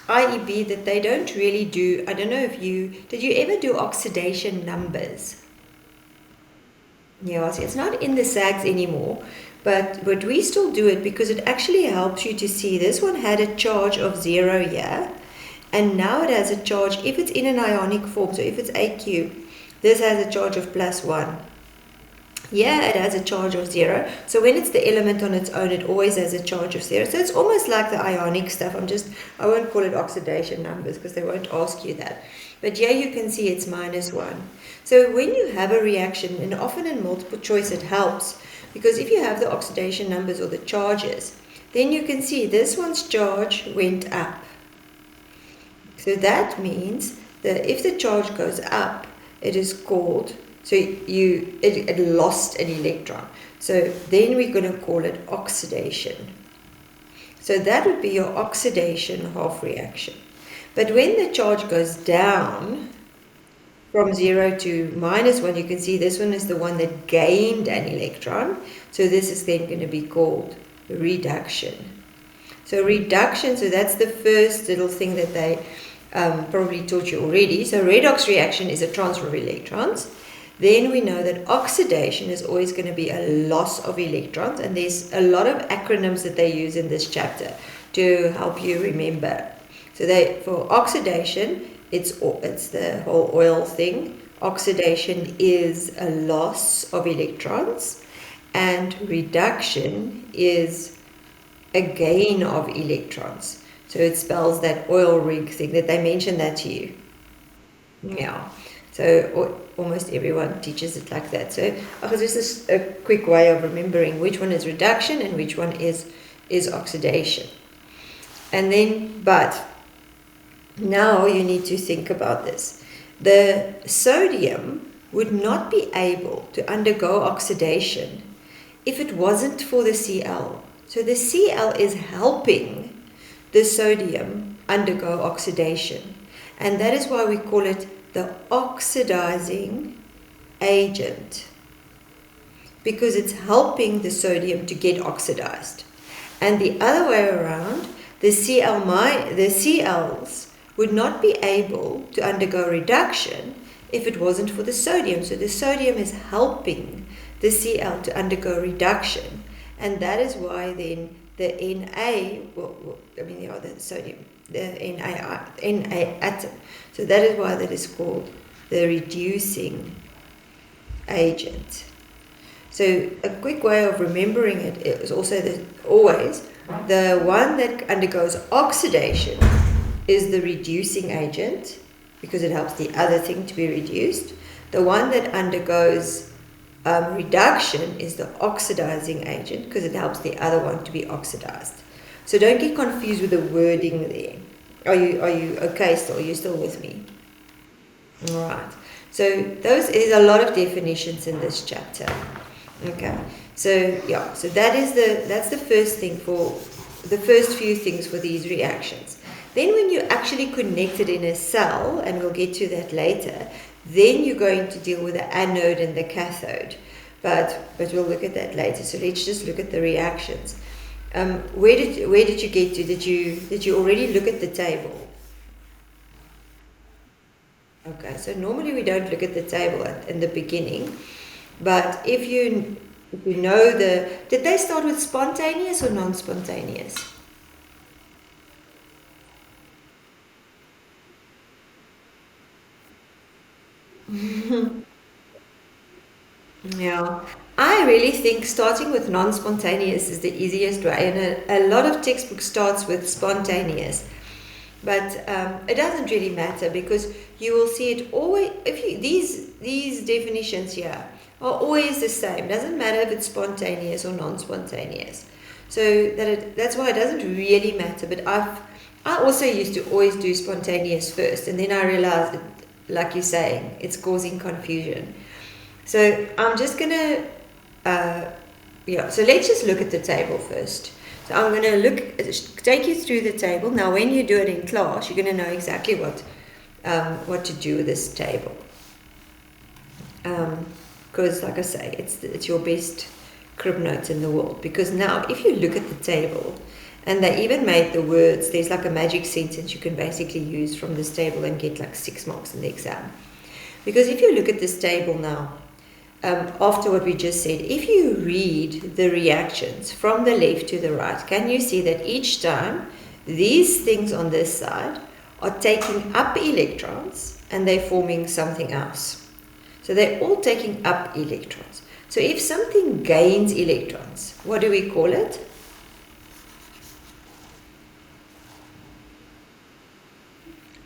IEB that they don't really do. I don't know if did you ever do oxidation numbers? Yeah, so it's not in the SAGs anymore, but we still do it because it actually helps you to see this one had a charge of 0 here, and now it has a charge, if it's in an ionic form, so if it's AQ, this has a charge of +1. Yeah, it has a charge of 0. So when it's the element on its own, it always has a charge of 0. So it's almost like the ionic stuff. I won't call it oxidation numbers because they won't ask you that. But here you can see it's -1. So when you have a reaction, and often in multiple choice it helps, because if you have the oxidation numbers or the charges, then you can see this one's charge went up. So that means that if the charge goes up, it is called, so it lost an electron. So then we're going to call it oxidation. So that would be your oxidation half reaction. But when the charge goes down from 0 to -1, you can see this one is the one that gained an electron. So this is then going to be called reduction. So reduction, so that's the first little thing that they probably taught you already. So redox reaction is a transfer of electrons. Then we know that oxidation is always going to be a loss of electrons, and there's a lot of acronyms that they use in this chapter to help you remember. So for oxidation, it's the whole oil thing. Oxidation is a loss of electrons, and reduction is a gain of electrons. So it spells that oil rig thing that they mentioned that to you. Yeah. So almost everyone teaches it like that. So this is a quick way of remembering which one is reduction and which one is oxidation. And then, but now you need to think about this. The sodium would not be able to undergo oxidation if it wasn't for the Cl. So the Cl is helping the sodium undergo oxidation. And that is why we call it the oxidizing agent, because it's helping the sodium to get oxidized. And the other way around, the Cls would not be able to undergo reduction if it wasn't for the sodium. So the sodium is helping the Cl to undergo reduction. And that is why then the Na, the sodium, the Na atom. So that is why that is called the reducing agent. So a quick way of remembering it is also that always the one that undergoes oxidation is the reducing agent, because it helps the other thing to be reduced. The one that undergoes reduction is the oxidizing agent, because it helps the other one to be oxidized. So don't get confused with the wording there. Are you okay still? Are you still with me? All right. So there's a lot of definitions in this chapter. Okay. So yeah. So that's the first thing for the first few things for these reactions. Then when you actually connect it in a cell, and we'll get to that later, then you're going to deal with the anode and the cathode. But we'll look at that later. So let's just look at the reactions. Where did you get to? Did you already look at the table? Okay, so normally we don't look at the table in the beginning, but if you know did they start with spontaneous or non-spontaneous? Yeah, I really think starting with non-spontaneous is the easiest way, and a lot of textbooks starts with spontaneous, but it doesn't really matter, because you will see it always. These definitions here are always the same. Doesn't matter if it's spontaneous or non-spontaneous. So that's why it doesn't really matter. But I also used to always do spontaneous first, and then I realized, like you're saying, it's causing confusion. So I'm just gonna, so let's just look at the table first. So I'm gonna take you through the table. Now when you do it in class, you're gonna know exactly what to do with this table. Because like I say, it's your best crib notes in the world. Because now if you look at the table, And they even made the words, there's like a magic sentence you can basically use from this table and get like 6 marks in the exam. Because if you look at this table now, after what we just said, if you read the reactions from the left to the right, can you see that each time these things on this side are taking up electrons and they're forming something else? So they're all taking up electrons. So if something gains electrons, what do we call it?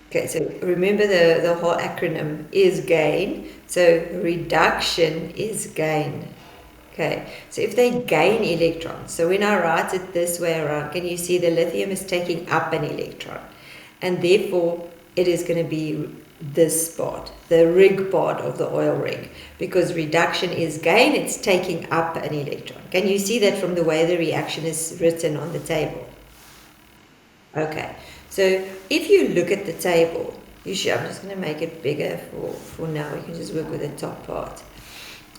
Okay, so remember the whole acronym is gain. So reduction is gain. Okay, so if they gain electrons, so when I write it this way around, can you see the lithium is taking up an electron? And therefore, it is going to be this part, the rig part of the oil rig, because reduction is gain, it's taking up an electron. Can you see that from the way the reaction is written on the table? Okay, so if you look at the table, I'm just going to make it bigger for now, you can just work with the top part.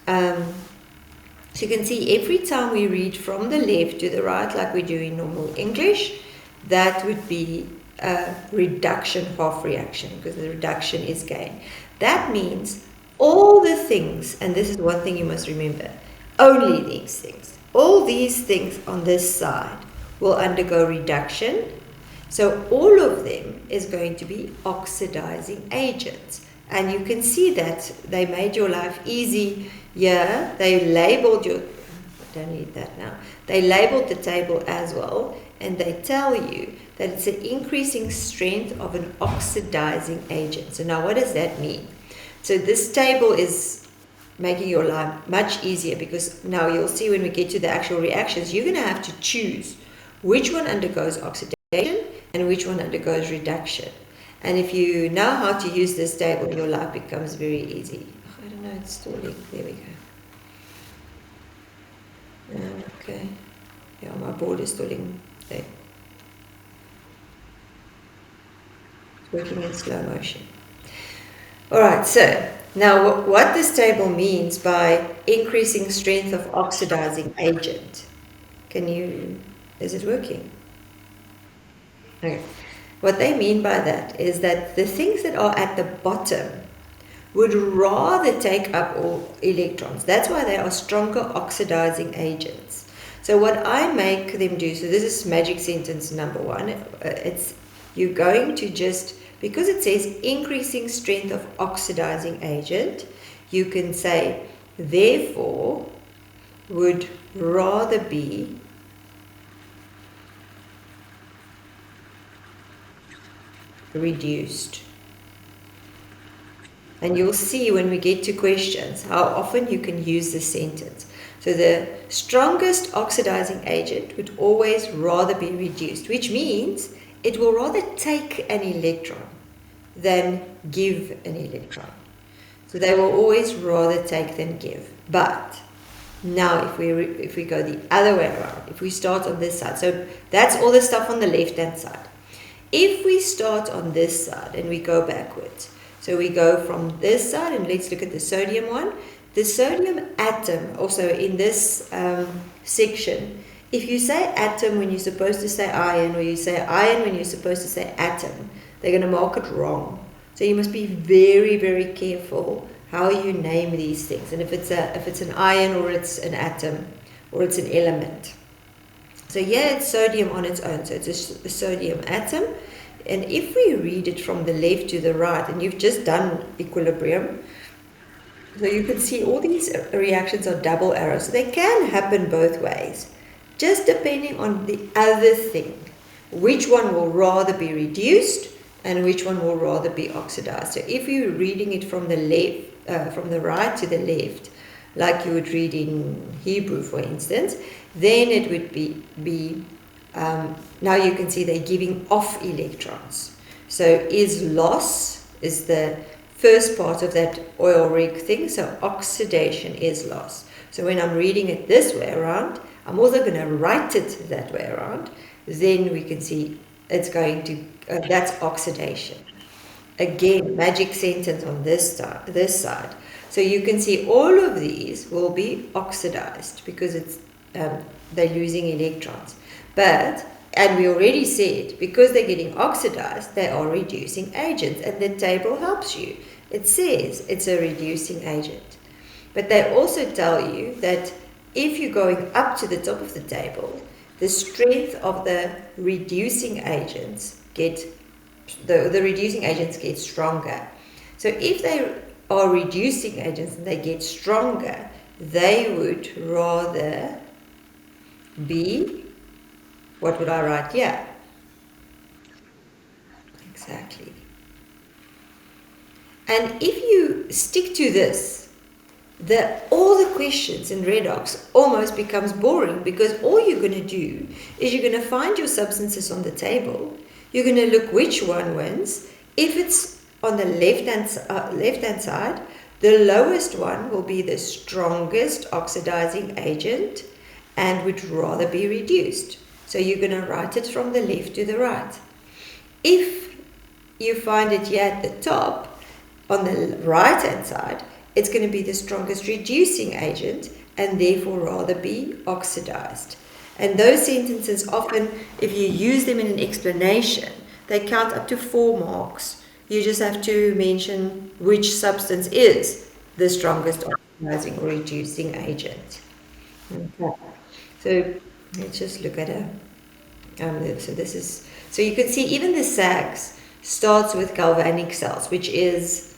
So you can see every time we read from the left to the right, like we do in normal English, that would be a reduction half reaction, because the reduction is gain. That means all the things, and this is one thing you must remember, only these things, all these things on this side will undergo reduction. So all of them is going to be oxidizing agents. And you can see that they made your life easy here. They labeled your, I don't need that now. They labeled the table as well, and they tell you that it's an increasing strength of an oxidizing agent. So now what does that mean? So this table is making your life much easier, because now you'll see when we get to the actual reactions, you're going to have to choose which one undergoes oxidation and which one undergoes reduction. And if you know how to use this table, your life becomes very easy. Oh, I don't know, it's stalling. There we go. Okay. Yeah, my board is stalling there. It's working in slow motion. Alright, so now what this table means by increasing strength of oxidizing agent. Is it working? Okay. What they mean by that is that the things that are at the bottom would rather take up all electrons. That's why they are stronger oxidizing agents. So what I make them do, so this is magic sentence number 1, it's you're going to just, because it says increasing strength of oxidizing agent, you can say therefore would rather be reduced. And you'll see when we get to questions how often you can use this sentence. So the strongest oxidizing agent would always rather be reduced, which means it will rather take an electron than give an electron. So they will always rather take than give. But now if we go the other way around, if we start on this side, so that's all the stuff on the left hand side. If we start on this side and we go backwards, so we go from this side, and let's look at the sodium one. The sodium atom, also in this section, if you say atom when you're supposed to say ion, or you say ion when you're supposed to say atom, they're going to mark it wrong. So you must be very, very careful how you name these things, and if it's an ion, or it's an atom, or it's an element. So here it's sodium on its own, so it's a sodium atom. And if we read it from the left to the right, and you've just done equilibrium, so you can see all these reactions are double arrows. So they can happen both ways, just depending on the other thing. Which one will rather be reduced and which one will rather be oxidized. So if you're reading it from the left, from the right to the left, like you would read in Hebrew, for instance, then it would be now you can see they're giving off electrons. So is loss is the first part of that oil rig thing. So oxidation is loss. So when I'm reading it this way around, I'm also going to write it that way around. Then we can see it's going to, that's oxidation. Again, magic sentence on this side. So you can see all of these will be oxidized because it's they're losing electrons. But And we already said, because they're getting oxidized, they are reducing agents. And the table helps you. It says it's a reducing agent. But they also tell you that if you're going up to the top of the table, the strength of the reducing agents get stronger. So if they are reducing agents and they get stronger, they would rather be, what would I write here? Exactly. And if you stick to this, all the questions in Redox almost becomes boring, because all you're going to do is you're going to find your substances on the table. You're going to look which one wins. If it's on the left-hand side, the lowest one will be the strongest oxidizing agent and would rather be reduced. So you're going to write it from the left to the right. If you find it here at the top, on the right-hand side, it's going to be the strongest reducing agent and therefore rather be oxidized. And those sentences often, if you use them in an explanation, they count up to 4 marks. You just have to mention which substance is the strongest oxidizing or reducing agent. Okay. So let's just look at so you can see even the SAGs starts with galvanic cells, which is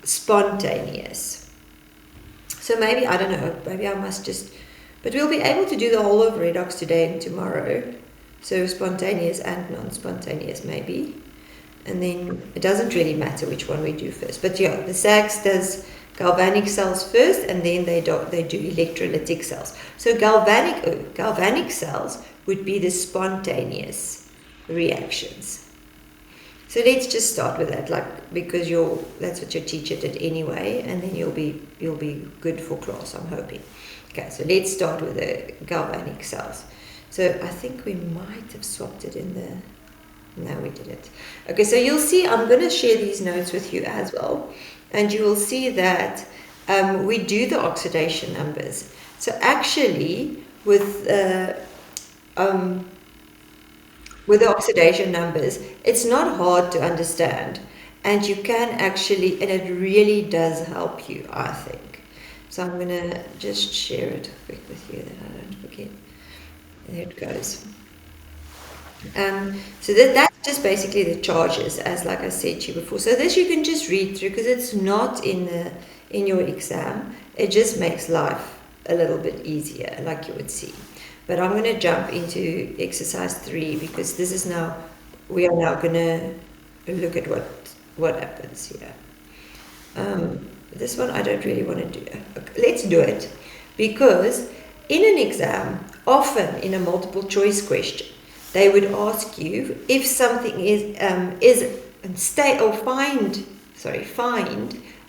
spontaneous. So maybe, I don't know, maybe I must just, but we'll be able to do the whole of Redox today and tomorrow. So spontaneous and non-spontaneous maybe. And then it doesn't really matter which one we do first. But yeah, the SAGs does galvanic cells first, and then they do electrolytic cells. So galvanic cells would be the spontaneous reactions. So let's just start with that, because that's what your teacher did anyway, and then you'll be good for class, I'm hoping. Okay, so let's start with the galvanic cells. So I think we might have swapped it in the. No, we didn't. Okay, so you'll see, I'm going to share these notes with you as well, and you will see that we do the oxidation numbers. So actually, with the oxidation numbers, it's not hard to understand, and you can actually, and it really does help you, I think. So I'm going to just share it quick with you that I don't forget. There it goes. So that's just basically the charges, as like I said to you before. So this you can just read through, because it's not in your exam. It just makes life a little bit easier, like you would see. But I'm going to jump into exercise 3, because we are now going to look at what happens here. This one I don't really want to do. Okay, let's do it, because in an exam, often in a multiple choice question, they would ask you if something find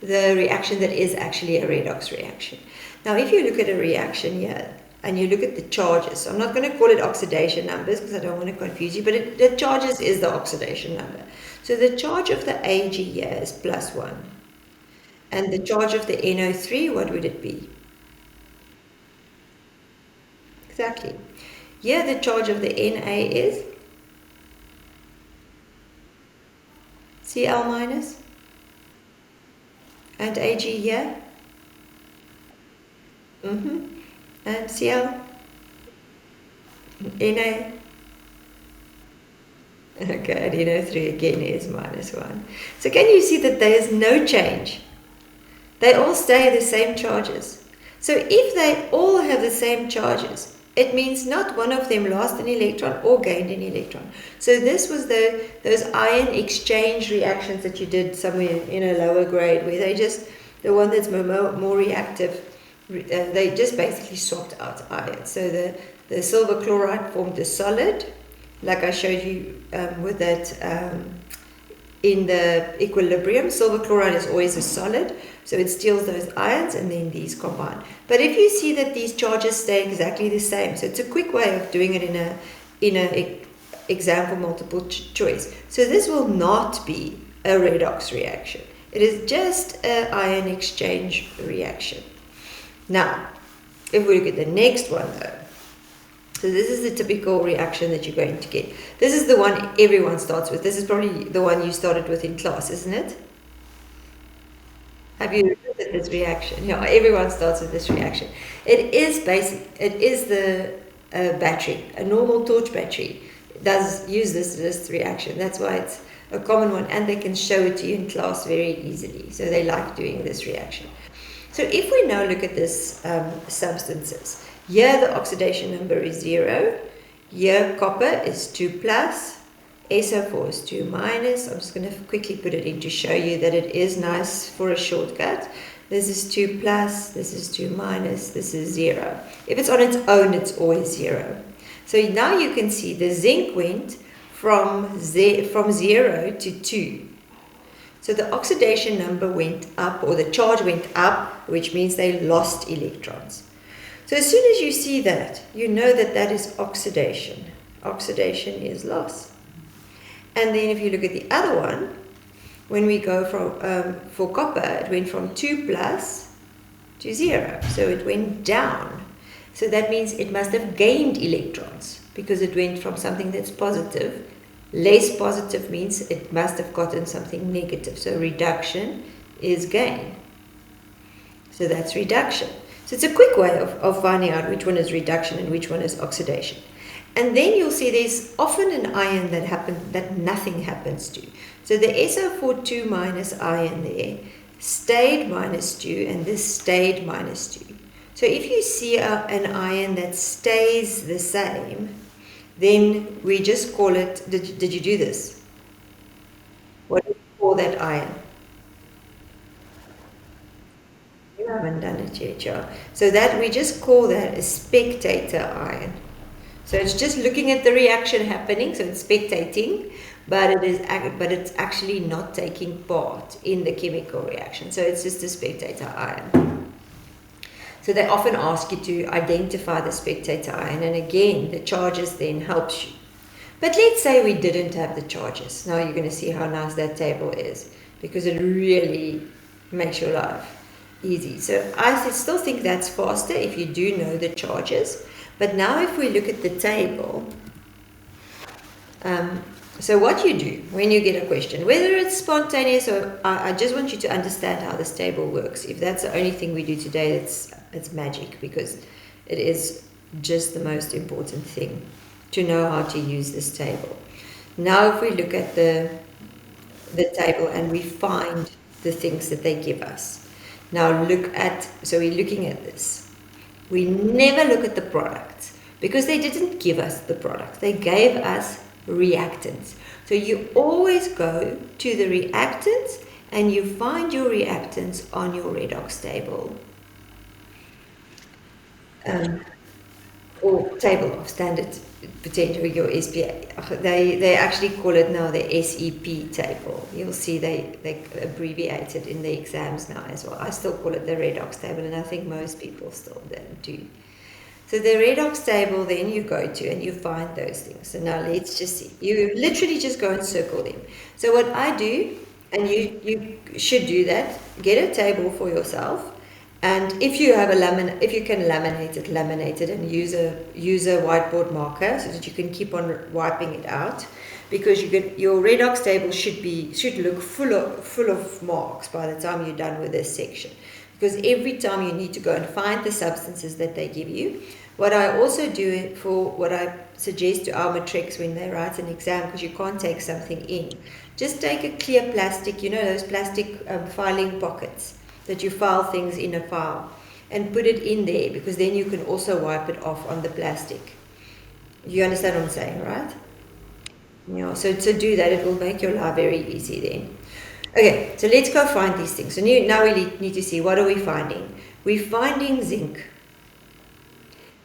the reaction that is actually a redox reaction. Now, if you look at a reaction here and you look at the charges, so I'm not going to call it oxidation numbers because I don't want to confuse you, but the charges is the oxidation number. So the charge of the Ag here is +1. And the charge of the NO3, what would it be? Exactly. Here the charge of the Na is Cl minus, and Ag here, and Cl, Na, okay, and NO3 again is -1. So can you see that there is no change? They all stay the same charges. So if they all have the same charges, it means not one of them lost an electron or gained an electron. So this was those ion exchange reactions that you did somewhere in a lower grade, where they just, the one that's more reactive, they just basically swapped out ions. So the silver chloride formed a solid, like I showed you with that in the equilibrium. Silver chloride is always a solid, so it steals those ions, and then these combine. But if you see that these charges stay exactly the same, so it's a quick way of doing it in a exam for multiple choice. So this will not be a redox reaction. It is just an ion exchange reaction. Now, if we look at the next one though, So this is the typical reaction that you're going to get. This is the one everyone starts with. This is probably the one you started with in class, isn't it? Have you looked at this reaction? Yeah, everyone starts with this reaction. It is basic. It is the battery. A normal torch battery does use this reaction. That's why it's a common one, and they can show it to you in class very easily. So they like doing this reaction. So if we now look at this substances, here the oxidation number is 0. Here copper is 2 plus. SO4 is 2 minus. I'm just going to quickly put it in to show you that it is nice for a shortcut. This is 2 plus, this is 2 minus, this is 0. If it's on its own, it's always 0. So now you can see the zinc went from 0 to 2. So the oxidation number went up, or the charge went up, which means they lost electrons. So as soon as you see that, you know that that is oxidation. Oxidation is loss. And then if you look at the other one, when we go from for copper, it went from 2 plus to 0. So it went down. So that means it must have gained electrons, because it went from something that's positive. Less positive means it must have gotten something negative. So reduction is gain. So that's reduction. So it's a quick way of finding out which one is reduction and which one is oxidation. And then you'll see there's often an ion that nothing happens to. So the SO4 2 minus ion there stayed minus 2, and this stayed minus 2. So if you see an ion that stays the same, then we just call it, did you do this? What do you call that ion? You haven't done it yet, yeah. So that we just call that a spectator ion. So it's just looking at the reaction happening, so it's spectating, but it's actually not taking part in the chemical reaction. So it's just a spectator ion. So they often ask you to identify the spectator ion, and again, the charges then helps you. But let's say we didn't have the charges. Now you're going to see how nice that table is, because it really makes your life easy. So I still think that's faster if you do know the charges. But now if we look at the table, so what you do when you get a question, whether it's spontaneous or I just want you to understand how this table works. If that's the only thing we do today, it's magic, because it is just the most important thing to know how to use this table. Now if we look at the table and we find the things that they give us. Now so we're looking at this. We never look at the products, because they didn't give us the product. They gave us reactants. So you always go to the reactants and you find your reactants on your redox table. Or table of standard potential, your SPA. They actually call it now the SEP table. You'll see they abbreviate it in the exams now as well. I still call it the redox table, and I think most people still do. So the redox table, then you go to and you find those things. So now let's just see. You literally just go and circle them. So what I do, and you should do that, get a table for yourself. And if you have if you can laminate it, and use a whiteboard marker so that you can keep on wiping it out, because your redox table should look full of marks by the time you're done with this section. Because every time you need to go and find the substances that they give you. What I also do for what I suggest to our matrics when they write an exam, because you can't take something in, just take a clear plastic, those plastic filing pockets that you file things in a file, and put it in there, because then you can also wipe it off on the plastic. You understand what I'm saying, right? Yeah, so do that. It will make your life very easy then. Okay, so let's go find these things. So now we need to see, what are we finding? We're finding zinc,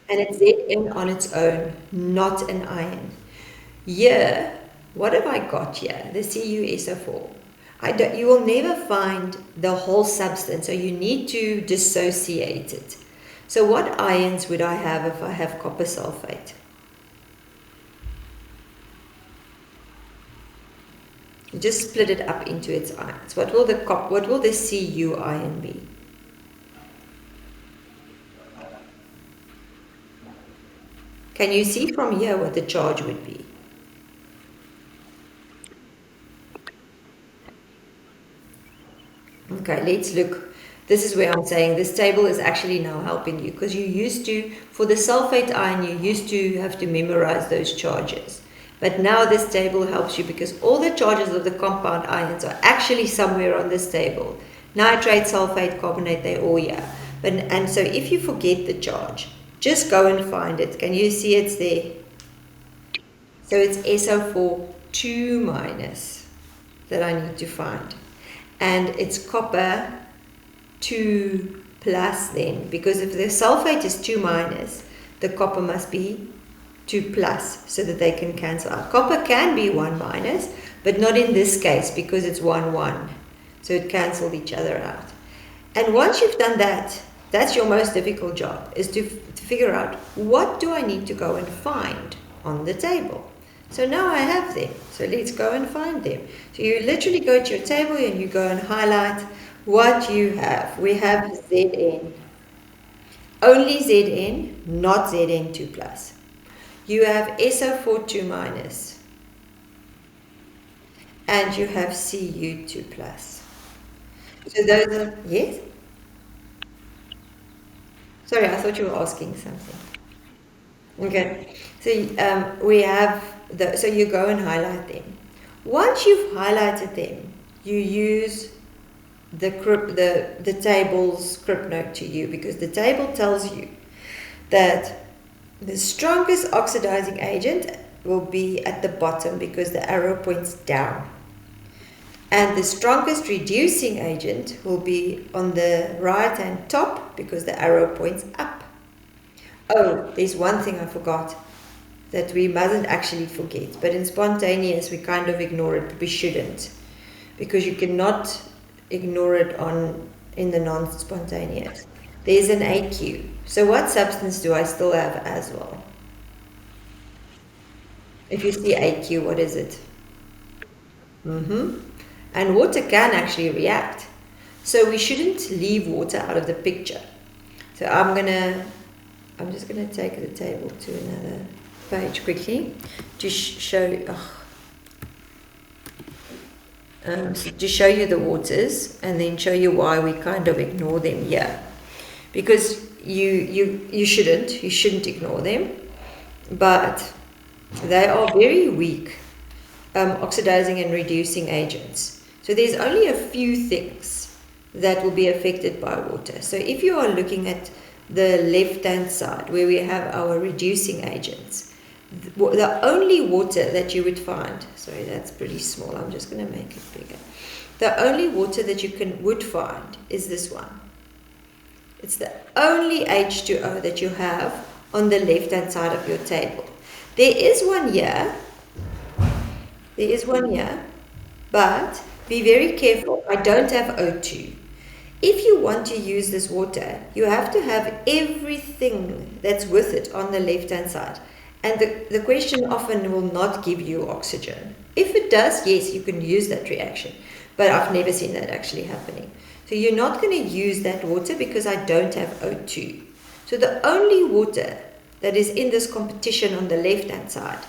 and it's Zn on its own, not an ion. Here, what have I got here? The CuSO4. You will never find the whole substance, so you need to dissociate it. So what ions would I have if I have copper sulfate? Just split it up into its ions. What will the Cu ion be? . Can you see from here what the charge would be? Okay, let's look. This is where I'm saying this table is actually now helping you, because you used to, for the sulfate ion, you used to have to memorize those charges. But now this table helps you because all the charges of the compound ions are actually somewhere on this table. Nitrate, sulfate, carbonate, they're all here. And so if you forget the charge, just go and find it. Can you see it's there? So it's SO4 2 minus that I need to find. And it's copper 2 plus then, because if the sulfate is 2 minus, the copper must be 2 plus, so that they can cancel out. Copper can be 1 minus, but not in this case because it's 1 1. So it cancelled each other out. And once you've done that, that's your most difficult job, is to figure out what do I need to go and find on the table. So now I have them, so let's go and find them. So you literally go to your table and you go and highlight what you have. We have Zn, only Zn, not Zn2 plus. You have SO4 2 minus, and you have Cu2 plus. So those are, yes? Sorry, I thought you were asking something. Okay, so we have so you go and highlight them. Once you've highlighted them, you use the table's script note to you, because the table tells you that the strongest oxidizing agent will be at the bottom because the arrow points down, and the strongest reducing agent will be on the right hand top because the arrow points up. Oh, there's one thing I forgot that we mustn't actually forget, but in spontaneous we kind of ignore it, but we shouldn't, because you cannot ignore it in the non-spontaneous. There's an AQ. So what substance do I still have as well? If you see AQ, what is it? And water can actually react. So we shouldn't leave water out of the picture. So I'm just going to take the table to another page quickly to show you the waters, and then show you why we kind of ignore them here. Because you shouldn't ignore them, but they are very weak oxidizing and reducing agents. So there's only a few things that will be affected by water. So if you are looking at the left-hand side where we have our reducing agents, the only water that you would find, sorry, that's pretty small, I'm just going to make it bigger. The only water that you would find is this one. It's the only H2O that you have on the left-hand side of your table. There is one here, but be very careful. I don't have O2. If you want to use this water, you have to have everything that's with it on the left-hand side. And the question often will not give you oxygen. If it does, yes, you can use that reaction. But I've never seen that actually happening. So you're not going to use that water because I don't have O2. So the only water that is in this competition on the left-hand side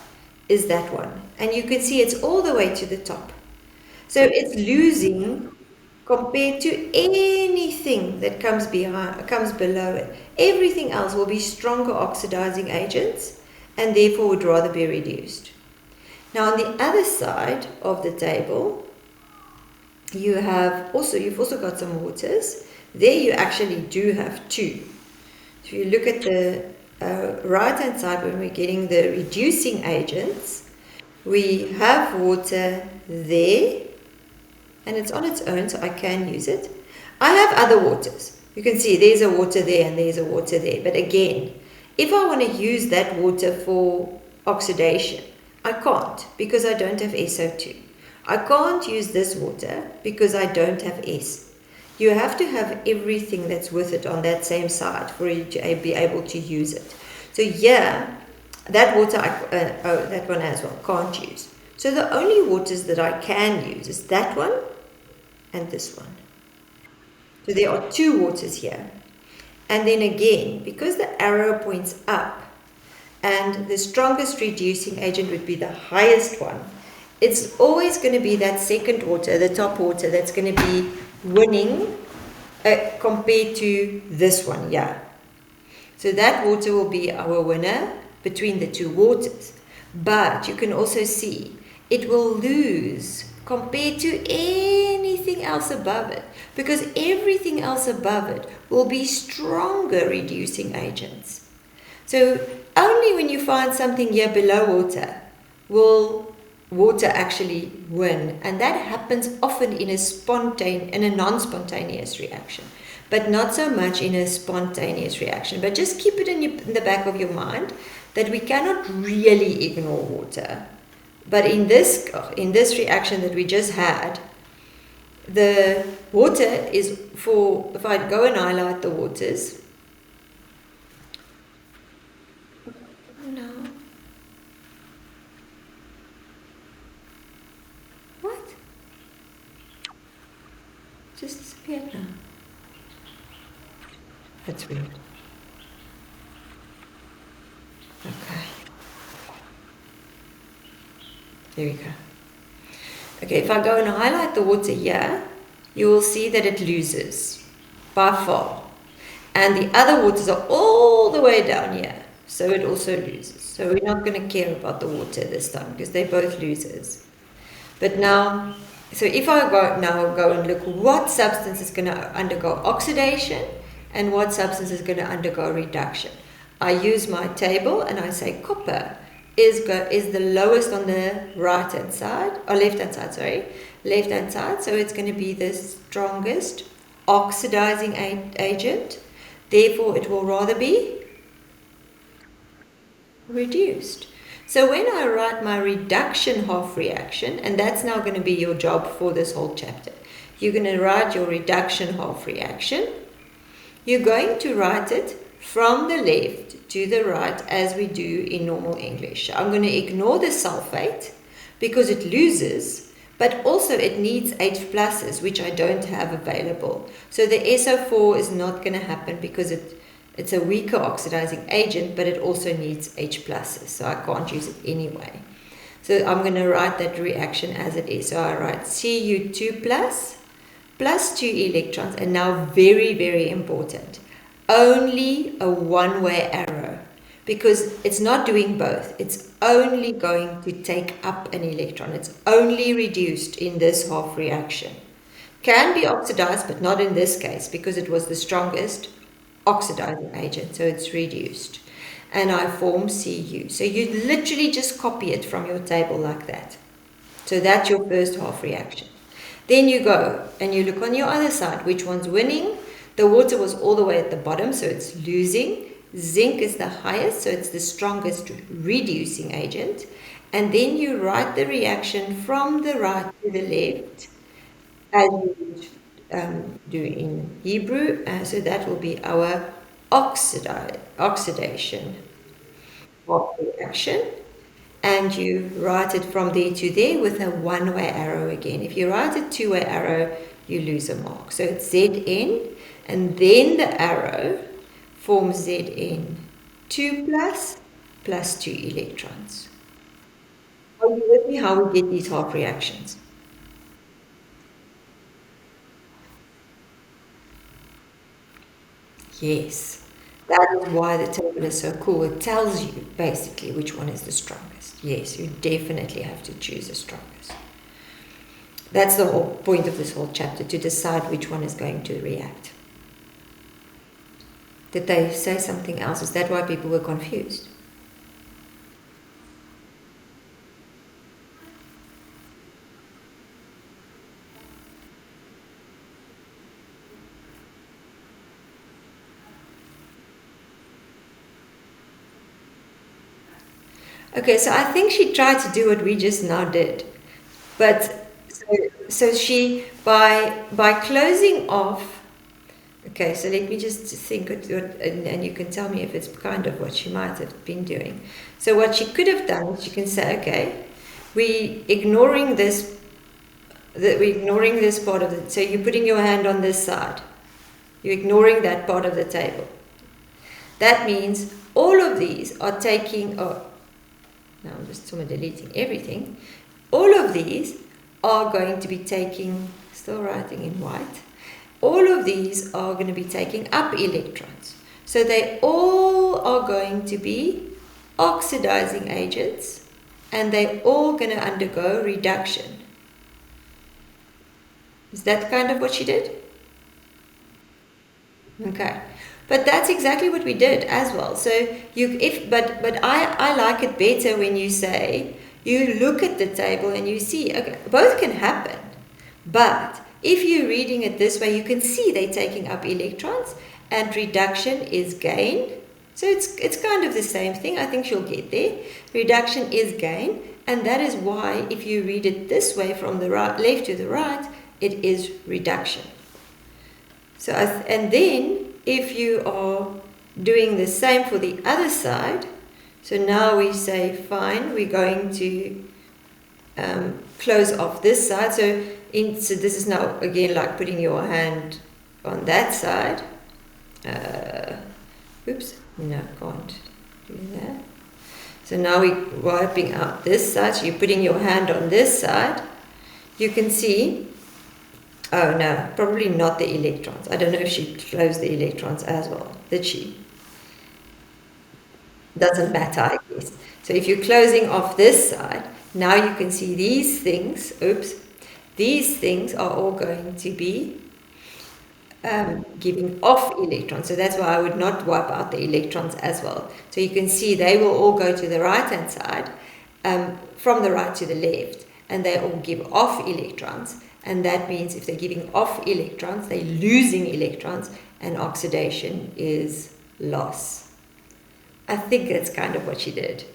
is that one. And you can see it's all the way to the top. So it's losing compared to anything that comes below it. Everything else will be stronger oxidizing agents and therefore would rather be reduced. Now on the other side of the table, you've also got some waters. There you actually do have two. So if you look at the right hand side, when we're getting the reducing agents, we have water there, and it's on its own, so I can use it. I have other waters. You can see there's a water there and there's a water there. But again, if I want to use that water for oxidation, I can't because I don't have SO2. I can't use this water because I don't have S. You have to have everything that's with it on that same side for you to be able to use it. So yeah, that water, that one as well, can't use. So the only waters that I can use is that one and this one. So there are two waters here. And then again, because the arrow points up, and the strongest reducing agent would be the highest one, it's always going to be that second water, the top water, that's going to be winning compared to this one, yeah. So that water will be our winner between the two waters. But you can also see it will lose compared to anything else above it, because everything else above it will be stronger reducing agents. So only when you find something here below water will water actually win, and that happens often in a non-spontaneous reaction, but not so much in a spontaneous reaction. But just keep it in the back of your mind that we cannot really ignore water. But in this reaction that we just had, the water is for, if I go and highlight the waters, no, what? Just disappeared now. That's weird. Okay. There we go. Okay, if I go and highlight the water here, you will see that it loses by far. And the other waters are all the way down here, so it also loses. So we're not going to care about the water this time because they're both losers. But now, so if I go and look what substance is going to undergo oxidation and what substance is going to undergo reduction, I use my table and I say copper is the lowest on the right-hand side, or left-hand side, left-hand side. So it's going to be the strongest oxidizing agent. Therefore, it will rather be reduced. So when I write my reduction half reaction, and that's now going to be your job for this whole chapter, you're going to write your reduction half reaction. You're going to write it from the left to the right as we do in normal English. I'm going to ignore the sulfate because it loses, but also it needs H pluses, which I don't have available. So the SO4 is not going to happen because it's a weaker oxidizing agent, but it also needs H pluses, so I can't use it anyway. So I'm going to write that reaction as it is. So I write Cu2 plus 2 electrons, and now very, very important, only a one-way arrow, because it's not doing both. It's only going to take up an electron. It's only reduced in this half reaction. Can be oxidized, but not in this case because it was the strongest oxidizing agent, so it's reduced. And I form Cu. So you literally just copy it from your table like that. So that's your first half reaction. Then you go and you look on your other side, which one's winning? The water was all the way at the bottom, so it's losing. Zinc is the highest, so it's the strongest reducing agent. And then you write the reaction from the right to the left, as you would do in Hebrew. So that will be our oxidation of reaction. And you write it from there to there with a one-way arrow again. If you write a two-way arrow, you lose a mark. So it's Zn, and then the arrow forms Zn 2 plus 2 electrons. Are you with me how we get these half reactions? Yes. That is why the table is so cool. It tells you basically which one is the strongest. Yes, you definitely have to choose the strongest. That's the whole point of this whole chapter, to decide which one is going to react. Did they say something else? Is that why people were confused? Okay, so I think she tried to do what we just now did. But so she, by closing off, okay, so let me just think, and you can tell me if it's kind of what she might have been doing. So what she could have done is she can say, okay, we're ignoring this part of it. So you're putting your hand on this side. You're ignoring that part of the table. That means all of these are taking, oh, now I'm just deleting everything. All of these are going to be taking, still writing in white, all of these are going to be taking up electrons. So they all are going to be oxidizing agents, and they're all going to undergo reduction. Is that kind of what she did? Okay. But that's exactly what we did as well. So but I like it better when you say, you look at the table and you see, okay, both can happen. But if you're reading it this way, you can see they're taking up electrons, and reduction is gain. So it's kind of the same thing. I think she'll get there. Reduction is gain, and that is why if you read it this way from the left to the right, it is reduction. So and then if you are doing the same for the other side, so now we say, fine, we're going to close off this side. So this is now again like putting your hand on that side. Oops, no, can't do that. So now we're wiping out this side. So you're putting your hand on this side. You can see, oh no, probably not the electrons. I don't know if she closed the electrons as well. Did she? Doesn't matter, I guess. So if you're closing off this side, now you can see these things, oops, these things are all going to be giving off electrons. So that's why I would not wipe out the electrons as well. So you can see they will all go to the right-hand side, from the right to the left, and they all give off electrons. And that means if they're giving off electrons, they're losing electrons, and oxidation is loss. I think that's kind of what she did.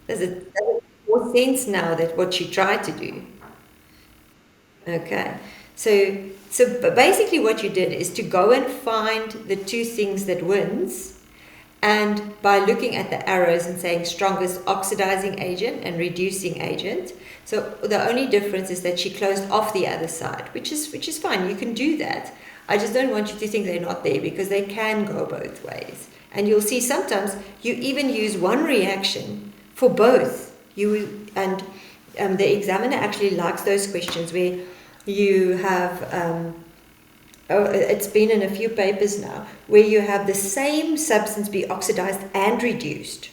Does it make more sense now that what she tried to do? Okay. So basically what you did is to go and find the two things that wins, and by looking at the arrows and saying strongest oxidizing agent and reducing agent. So the only difference is that she closed off the other side, which is fine. You can do that. I just don't want you to think they're not there, because they can go both ways. And you'll see sometimes you even use one reaction for both. The examiner actually likes those questions where you have, it's been in a few papers now, where you have the same substance be oxidized and reduced.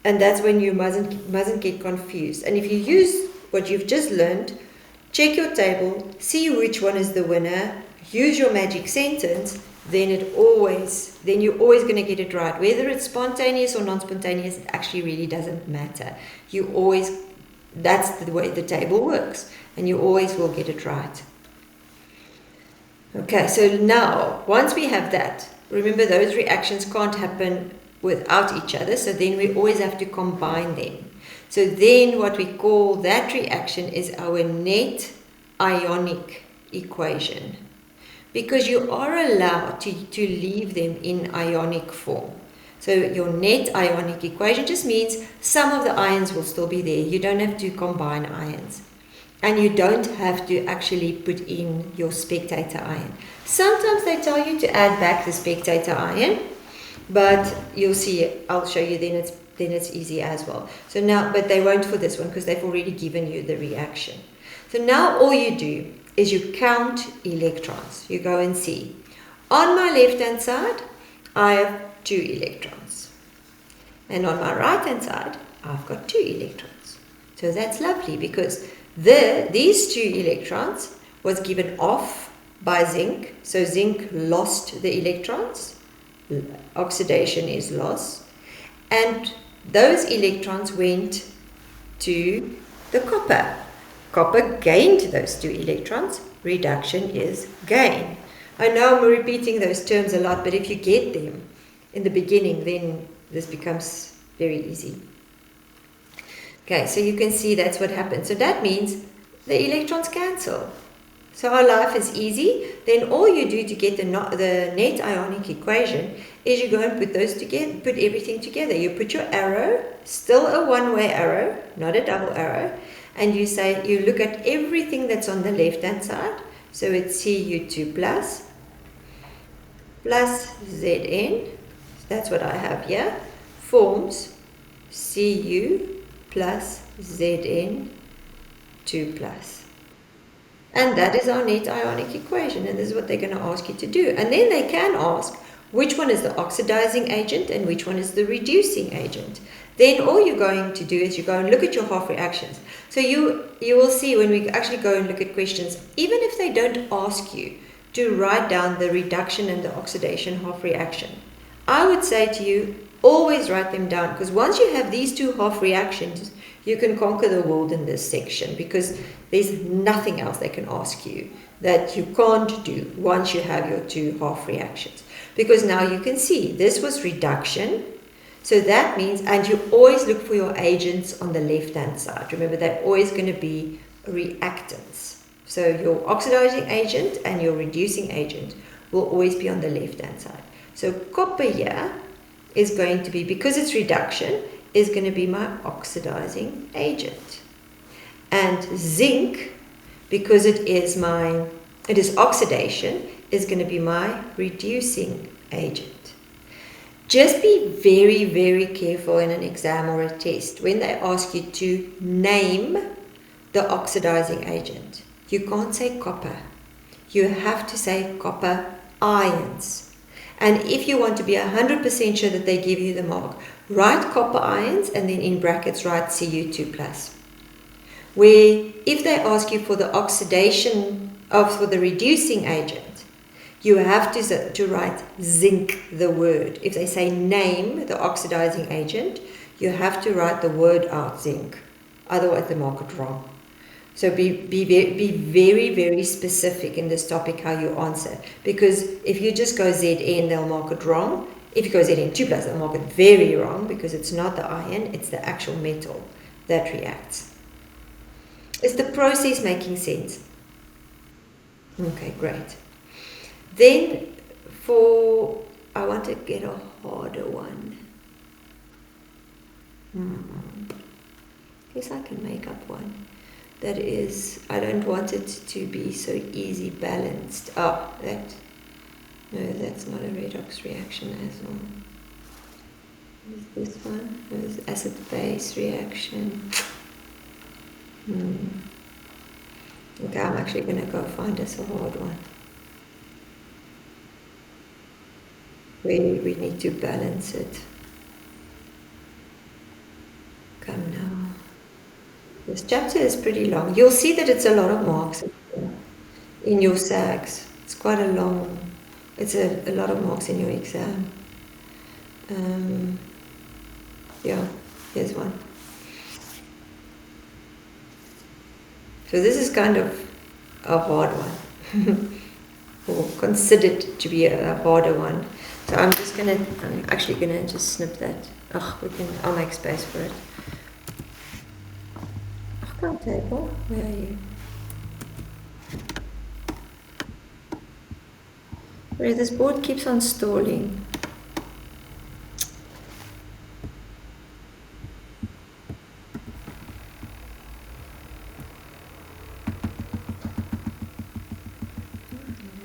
And that's when you mustn't get confused. And if you use what you've just learned, check your table, see which one is the winner, use your magic sentence, then you're always going to get it right. Whether it's spontaneous or non-spontaneous, it actually really doesn't matter. That's the way the table works, and you always will get it right. Okay, so now, once we have that, remember those reactions can't happen without each other, so then we always have to combine them. So then what we call that reaction is our net ionic equation, because you are allowed to leave them in ionic form. So your net ionic equation just means some of the ions will still be there. You don't have to combine ions. And you don't have to actually put in your spectator ion. Sometimes they tell you to add back the spectator ion, but you'll see, I'll show you then it's easy as well. So now, but they won't for this one because they've already given you the reaction. So now all you do is you count electrons. You go and see. On my left-hand side, I have 2 electrons. And on my right-hand side, I've got 2 electrons. So that's lovely, because these 2 electrons was given off by zinc. So zinc lost the electrons. Oxidation is loss. And those electrons went to the copper. Copper gained those 2 electrons. Reduction is gain. I know I'm repeating those terms a lot, but if you get them in the beginning, then this becomes very easy. Okay, so you can see that's what happens. So that means the electrons cancel. So our life is easy. Then all you do to get the net ionic equation is you go and put those together, put everything together. You put your arrow, still a one-way arrow, not a double arrow, and you say, you look at everything that's on the left-hand side. So it's Cu2 plus Zn, That's what I have here. Forms Cu plus Zn 2 plus. And that is our net ionic equation, and this is what they're going to ask you to do. And then they can ask which one is the oxidizing agent and which one is the reducing agent. Then all you're going to do is you go and look at your half reactions. So you will see when we actually go and look at questions, even if they don't ask you to write down the reduction and the oxidation half reaction, I would say to you, always write them down, because once you have these two half reactions, you can conquer the world in this section, because there's nothing else they can ask you that you can't do once you have your two half reactions. Because now you can see this was reduction. So that means, and you always look for your agents on the left-hand side. Remember, they're always going to be reactants. So your oxidizing agent and your reducing agent will always be on the left-hand side. So copper here is going to be, because it's reduction, is going to be my oxidizing agent. And zinc, because it is oxidation, is going to be my reducing agent. Just be very, very careful in an exam or a test when they ask you to name the oxidizing agent. You can't say copper. You have to say copper ions. And if you want to be 100% sure that they give you the mark, write copper ions and then in brackets write Cu2+. Where if they ask you for the for the reducing agent, you have to write zinc, the word. If they say name the oxidizing agent, you have to write the word out, zinc. Otherwise they mark it wrong. So be very, very specific in this topic how you answer. Because if you just go Zn, they'll mark it wrong. If you go Zn2+, they'll mark it very wrong, because it's not the ion, it's the actual metal that reacts. Is the process making sense? Okay, great. Then I want to get a harder one. Guess I can make up one. That is, I don't want it to be so easy balanced. No, that's not a redox reaction as well. Is this one? Is acid-base reaction. Okay, I'm actually going to go find us a hard one. We need to balance it. Come now. This chapter is pretty long. You'll see that it's a lot of marks in your SAGs. It's quite a long, it's a lot of marks in your exam. Yeah, here's one. So this is kind of a hard one, or considered to be a harder one. So I'm actually gonna just snip that. I'll make space for it. Table, where are you? Where this board keeps on stalling.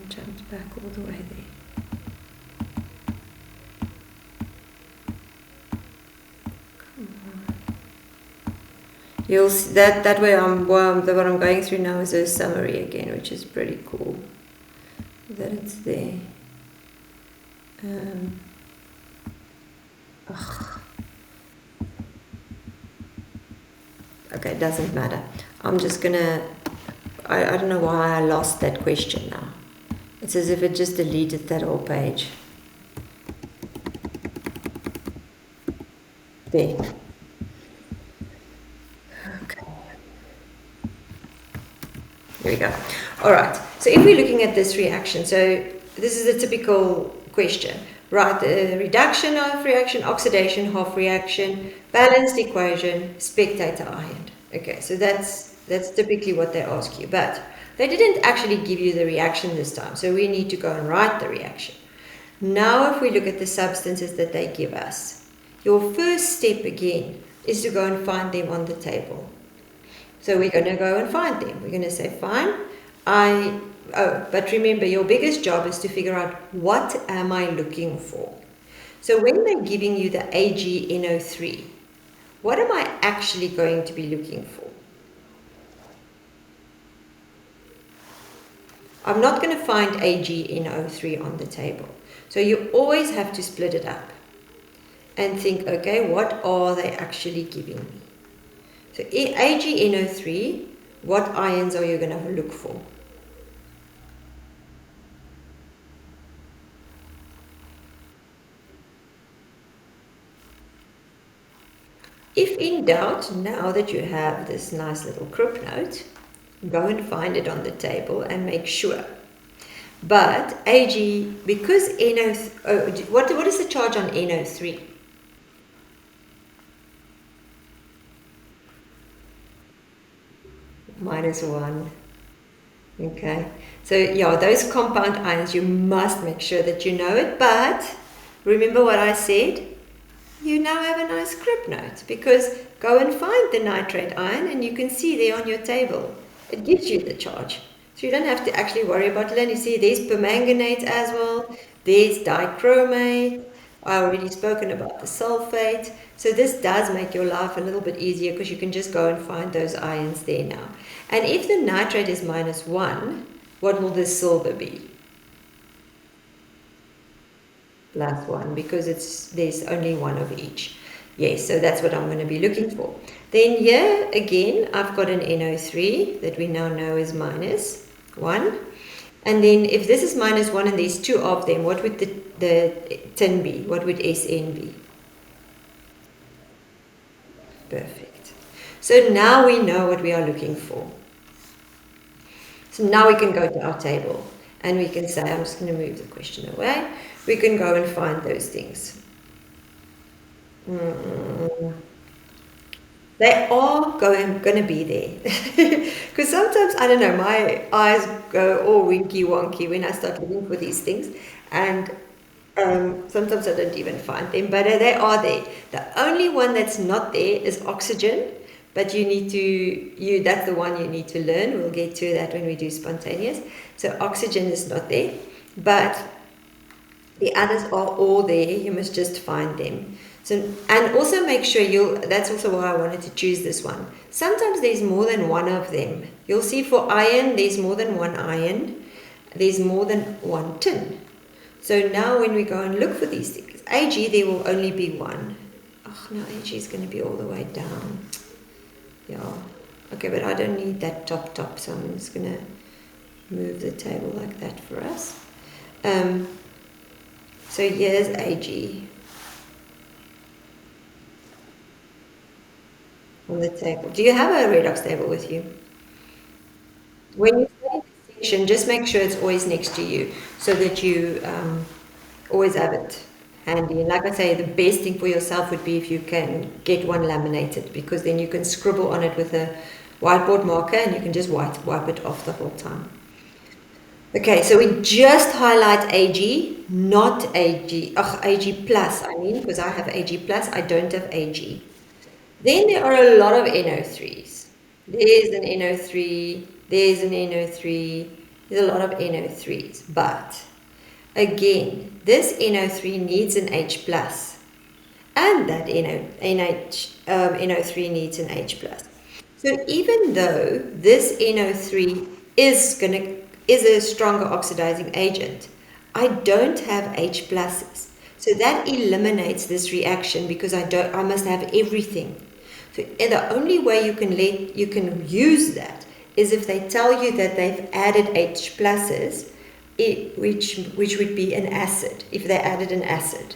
Jumped back all the way there. You'll see that way what I'm going through now is a summary again, which is pretty cool that it's there. Okay, it doesn't matter. I'm just gonna, I don't know why I lost that question now. It's as if it just deleted that whole page. There. Here we go. All right. So if we're looking at this reaction, so this is a typical question, right? The reduction half reaction, oxidation half reaction, balanced equation, spectator ion. Okay, so that's typically what they ask you, but they didn't actually give you the reaction this time, so we need to go and write the reaction. Now, if we look at the substances that they give us, your first step again is to go and find them on the table. So we're going to go and find them. We're going to say, fine, but remember, your biggest job is to figure out what am I looking for. So when they're giving you the AgNO3, what am I actually going to be looking for? I'm not going to find AgNO3 on the table. So you always have to split it up and think, okay, what are they actually giving me? So AgNO3, what ions are you going to look for? If in doubt, now that you have this nice little crib note, go and find it on the table and make sure. But Ag, because NO, what is the charge on NO3? -1. Okay. So yeah, those compound ions, you must make sure that you know it. But remember what I said? You now have a nice crib note, because go and find the nitrate ion and you can see there on your table. It gives you the charge. So you don't have to actually worry about it. And you see there's permanganate as well. There's dichromate. I already spoken about the sulfate. So this does make your life a little bit easier, because you can just go and find those ions there now. And if the nitrate is -1, what will the silver be? +1, because there's only one of each. Yes, so that's what I'm going to be looking for. Then here again, I've got an NO3 that we now know is -1. And then if this is -1 and there's two of them, what would the tin be? What would SN be? Perfect. So now we know what we are looking for. So now we can go to our table and we can say, I'm just going to move the question away. We can go and find those things. They are going to be there. Because sometimes, I don't know, my eyes go all winky wonky when I start looking for these things. And sometimes I don't even find them, but they are there. The only one that's not there is oxygen. But you need to, that's the one you need to learn. We'll get to that when we do spontaneous. So oxygen is not there, but the others are all there. You must just find them. So, and also make sure that's also why I wanted to choose this one. Sometimes there's more than one of them. You'll see for iron, there's more than one iron. There's more than one tin. So now when we go and look for these things, Ag, there will only be one. Oh no, Ag is going to be all the way down. Yeah. Okay, but I don't need that top, so I'm just going to move the table like that for us. So here's Ag on the table. Do you have a redox table with you? When you study this section, just make sure it's always next to you, so that you always have it handy. And like I say, the best thing for yourself would be if you can get one laminated, because then you can scribble on it with a whiteboard marker and you can just wipe it off the whole time. Okay, so we just highlight Ag, not Ag, Ag plus, I mean, because I have Ag plus, I don't have Ag. Then there are a lot of NO3s. There's an NO3, there's an NO3, there's a lot of NO3s, but again, this NO3 needs an H plus, and that NO3 needs an H plus. So even though this NO3 is a stronger oxidizing agent, I don't have H pluses. So that eliminates this reaction, because I must have everything. So the only way you can use that is if they tell you that they've added H pluses, which would be an acid, if they added an acid.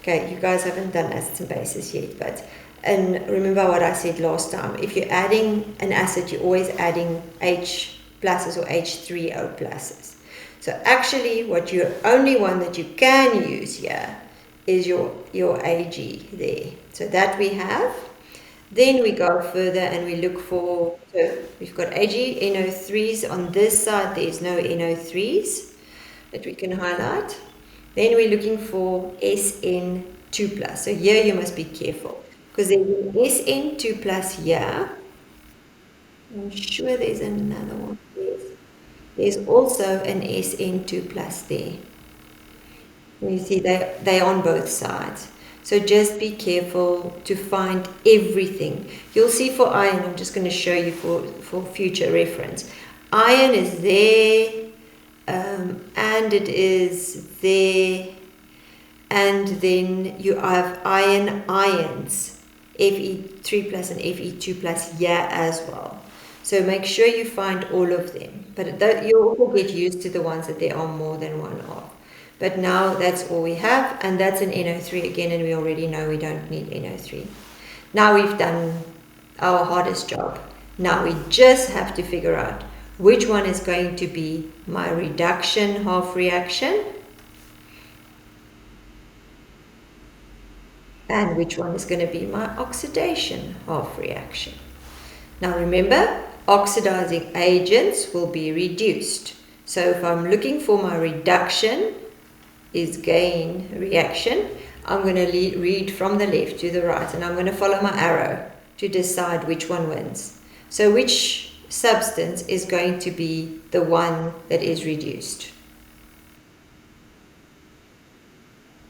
Okay, you guys haven't done acids and bases yet, and remember what I said last time. If you're adding an acid, you're always adding H pluses or H3O pluses. So actually, only one that you can use here is your Ag there. So that we have. Then we go further and we look for, so we've got Ag, NO3s on this side, there's no NO3s that we can highlight. Then we're looking for SN2 plus. So here you must be careful, because there's an SN2 plus here. I'm sure there's another one. There's also an SN2 plus there. You see, they're on both sides. So just be careful to find everything. You'll see for iron, I'm just going to show you for future reference. Iron is there, and it is there, and then you have ions, Fe3 plus and Fe2 plus here as well. So make sure you find all of them. But you'll also get used to the ones that there are more than one of. But now that's all we have, and that's an NO3 again, and we already know we don't need NO3. Now we've done our hardest job. Now we just have to figure out which one is going to be my reduction half reaction and which one is going to be my oxidation half reaction. Now remember, oxidizing agents will be reduced. So if I'm looking for my reduction is gain reaction, I'm going to read from the left to the right, and I'm going to follow my arrow to decide which one wins. So which substance is going to be the one that is reduced?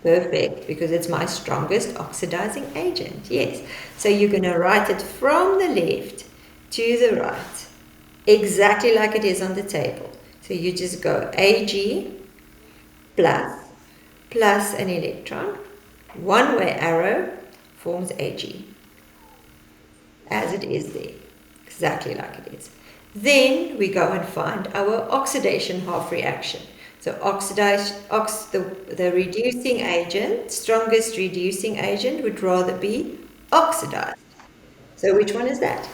Perfect, because it's my strongest oxidizing agent. Yes. So you're going to write it from the left to the right, exactly like it is on the table. So you just go Ag plus an electron, one-way arrow forms Ag, as it is there, exactly like it is. Then we go and find our oxidation half reaction. So the reducing agent, strongest reducing agent would rather be oxidized. So which one is that?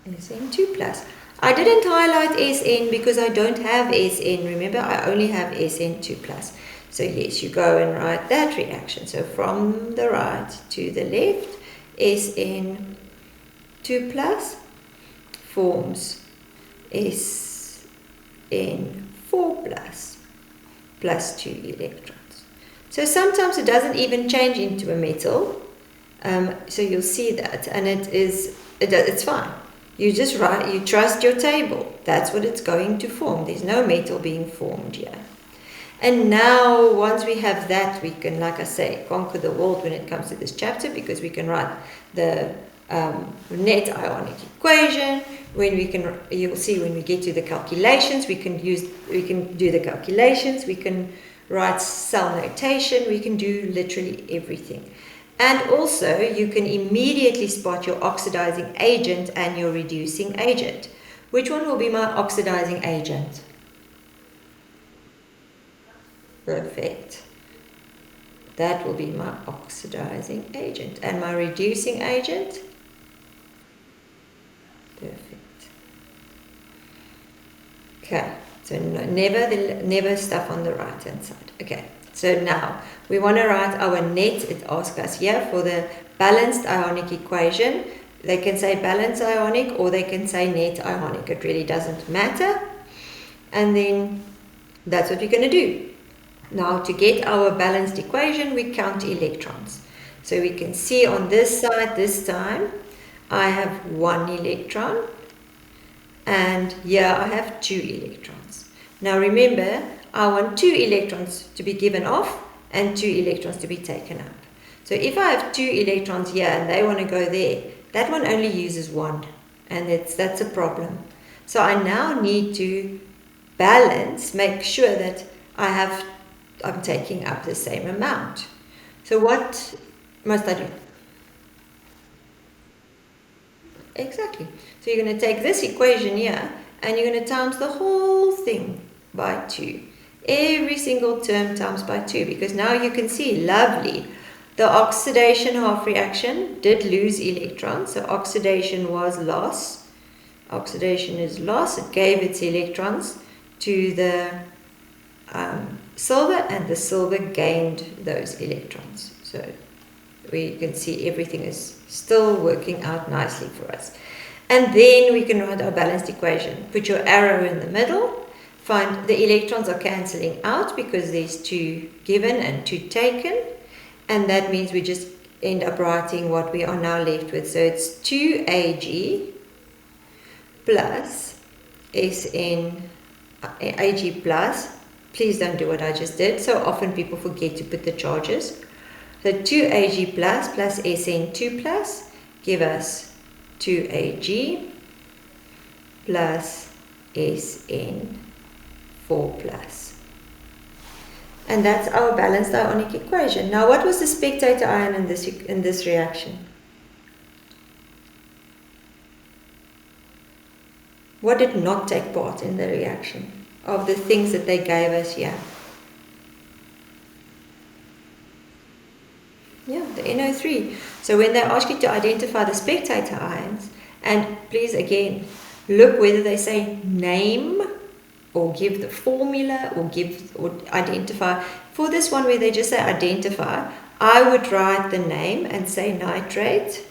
Sn2 plus. I didn't highlight Sn because I don't have Sn. Remember, I only have Sn2 plus. So yes, you go and write that reaction. So from the right to the left, Sn2 plus forms Sn4 plus 2 electrons. So sometimes it doesn't even change into a metal. So you'll see that, and it's fine. You just write, you trust your table. That's what it's going to form. There's no metal being formed here. And now, once we have that, we can, like I say, conquer the world when it comes to this chapter, because we can write the net ionic equation. You'll see when we get to the calculations, we can do the calculations. We can write cell notation. We can do literally everything. And also, you can immediately spot your oxidizing agent and your reducing agent. Which one will be my oxidizing agent? Perfect. That will be my oxidizing agent. And my reducing agent? Perfect. Okay, so never stuff on the right hand side. Okay. So now we want to write our net. It asks us here for the balanced ionic equation. They can say balanced ionic or they can say net ionic. It really doesn't matter. And then that's what we're going to do. Now to get our balanced equation, we count electrons. So we can see on this side this time I have 1 electron, and here I have 2 electrons. Now remember, I want 2 electrons to be given off and 2 electrons to be taken up. So if I have 2 electrons here and they want to go there, that one only uses 1, and that's a problem. So I now need to balance, make sure that I'm taking up the same amount. So what must I do? Exactly. So you're going to take this equation here and you're going to times the whole thing by 2. Every single term times by 2, because now you can see, lovely, the oxidation half reaction did lose electrons. So oxidation was loss. Oxidation is loss. It gave its electrons to the silver, and the silver gained those electrons. So we can see everything is still working out nicely for us. And then we can write our balanced equation. Put your arrow in the middle. Find the electrons are cancelling out because there's 2 given and 2 taken. And that means we just end up writing what we are now left with. So it's 2Ag plus Ag plus Please don't do what I just did. So often people forget to put the charges. So 2Ag plus Sn2 plus give us 2Ag plus Sn4 plus. And that's our balanced ionic equation. Now, what was the spectator ion in this reaction? What did not take part in the reaction of the things that they gave us here? Yeah, the NO3. So when they ask you to identify the spectator ions, and please again, look whether they say name or give the formula or identify. For this one where they just say identify, I would write the name and say nitrate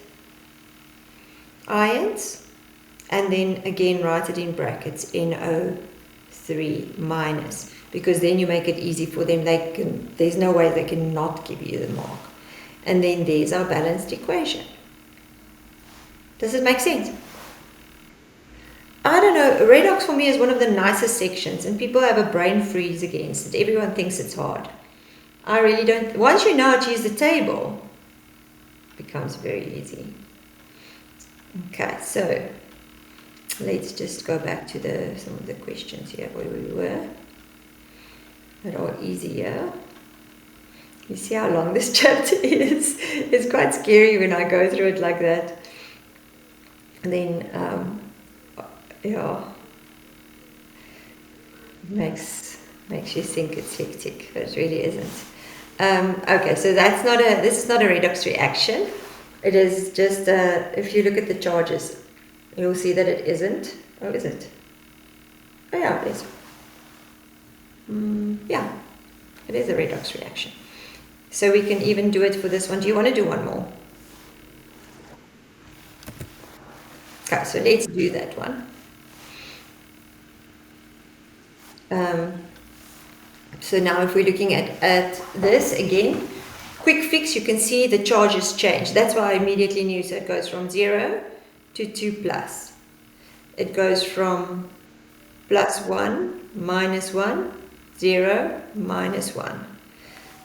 ions, and then again write it in brackets NO3 minus, because then you make it easy for them. There's no way they can not give you the mark. And then there's our balanced equation. Does it make sense? I don't know, redox for me is one of the nicest sections, and people have a brain freeze against it. Everyone thinks it's hard. I really don't. Once you know how to use the table, it becomes very easy. Okay, so let's just go back to some of the questions here where we were. That are easier. You see how long this chapter is? It's quite scary when I go through it like that. And then, yeah, makes you think it's hectic, but it really isn't. Okay, so this is not a redox reaction. It is just, if you look at the charges, you'll see that it isn't. Oh, is it? Oh yeah, it is. Yeah, it is a redox reaction. So we can even do it for this one. Do you want to do one more? Okay, so let's do that one. So now if we're looking at this again, quick fix, you can see the charges change. That's why I immediately knew. So it goes from 0 to 2 plus. It goes from +1, -1, 0, -1.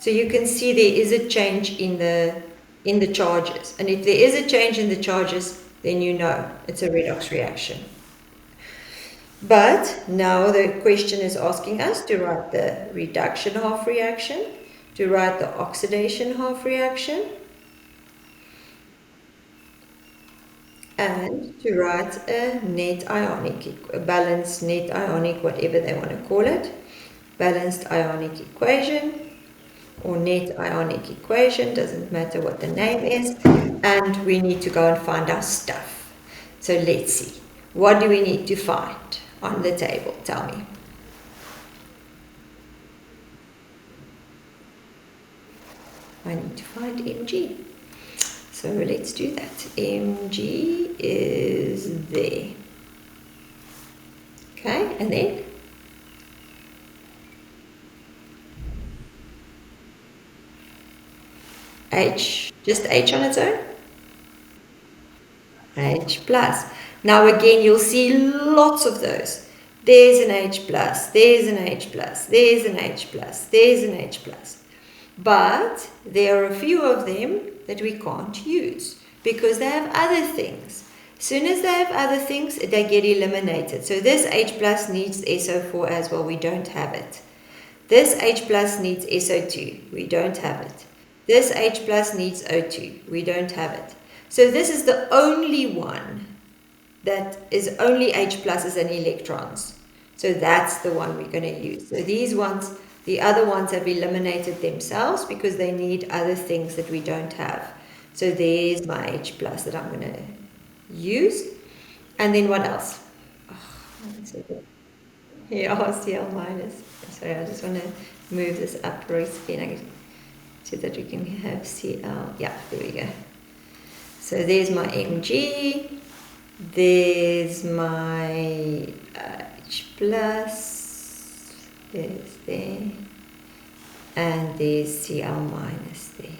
So you can see there is a change in the charges. And if there is a change in the charges, then you know it's a redox reaction. But now the question is asking us to write the reduction half reaction, to write the oxidation half reaction, and to write a net ionic, a balanced net ionic, whatever they want to call it, balanced ionic equation, or net ionic equation, doesn't matter what the name is, and we need to go and find our stuff. So let's see, what do we need to find on the table? Tell me. I need to find Mg. So let's do that. Mg is there. Okay, and then H, just H on its own? H plus. Now again, you'll see lots of those. There's an H plus, there's an H plus, there's an H plus, there's an H plus. But there are a few of them that we can't use because they have other things. As soon as they have other things, they get eliminated. So this H plus needs SO4 as well. We don't have it. This H plus needs SO2. We don't have it. This H plus needs O2. We don't have it. So this is the only one that is only H pluses and electrons. So that's the one we're going to use. So these ones, the other ones have eliminated themselves because they need other things that we don't have. So there's my H plus that I'm going to use. And then what else? Here, Cl minus. Sorry, I just want to move this up again so that we can have Cl. Yeah, there we go. So there's my Mg. There's my H plus. There's there. And there's Cl minus there.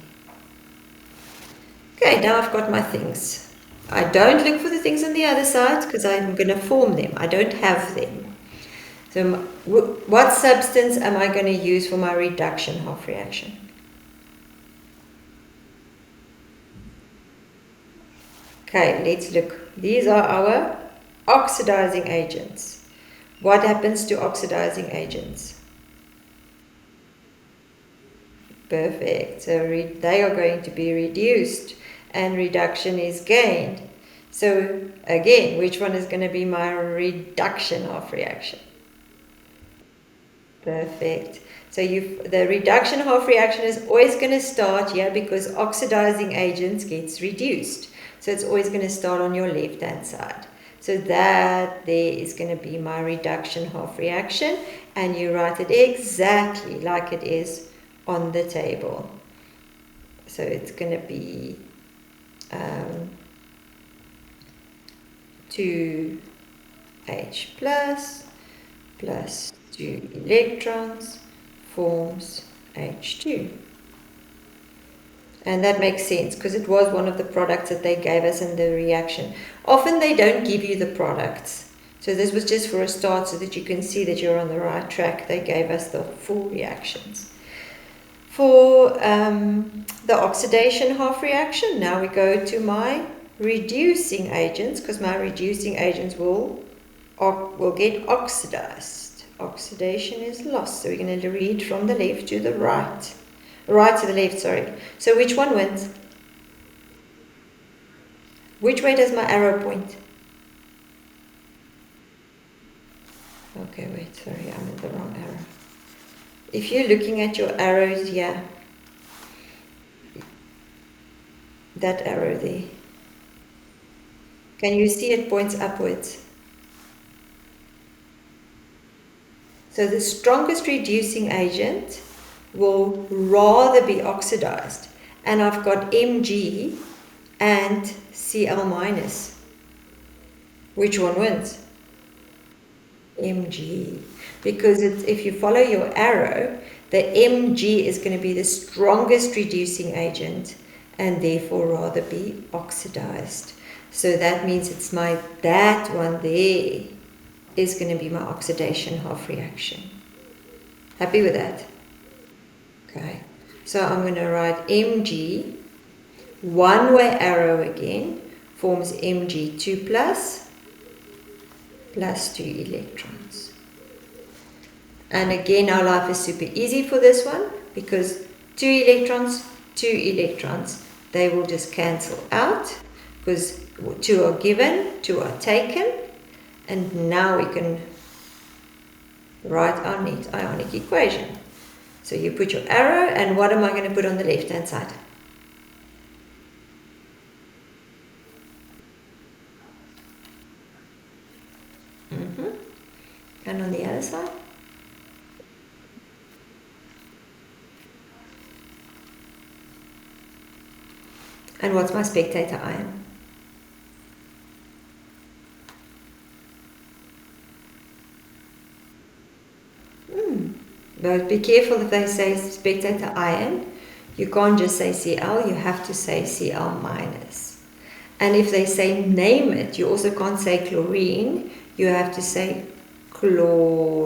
Okay, now I've got my things. I don't look for the things on the other side because I'm going to form them. I don't have them. So what substance am I going to use for my reduction half reaction? Okay, let's look. These are our oxidizing agents. What happens to oxidizing agents? Perfect. So they are going to be reduced and reduction is gained. So again, which one is going to be my reduction half reaction? Perfect. So the reduction half reaction is always going to start here because oxidizing agents gets reduced. So it's always going to start on your left hand side. So that there is going to be my reduction half reaction, and you write it exactly like it is on the table. So it's going to be 2H plus 2 electrons forms H2. And that makes sense because it was one of the products that they gave us in the reaction. Often they don't give you the products. So this was just for a start so that you can see that you're on the right track. They gave us the full reactions. For the oxidation half reaction, now we go to my reducing agents because my reducing agents will get oxidized. Oxidation is lost. So we're going to read from the left to the right. Right to the left, sorry. So which one wins? Which way does my arrow point? Okay, wait, sorry, I'm in the wrong arrow. If you're looking at your arrows here, that arrow there, can you see it points upwards? So the strongest reducing agent will rather be oxidized. And I've got Mg and Cl minus. Which one wins? Mg. Because if you follow your arrow, the Mg is going to be the strongest reducing agent and therefore rather be oxidized. So that means it's that one there is going to be my oxidation half reaction. Happy with that? Okay. So I'm going to write Mg, one-way arrow again, forms Mg2 plus 2 electrons. And again, our life is super easy for this one because 2 electrons, they will just cancel out because 2 are given, 2 are taken, and now we can write our neat ionic equation. So you put your arrow, and what am I going to put on the left-hand side? And on the other side? And what's my spectator ion? But be careful if they say spectator ion. You can't just say Cl, you have to say Cl minus. And if they say name it, you also can't say chlorine, you have to say chloride.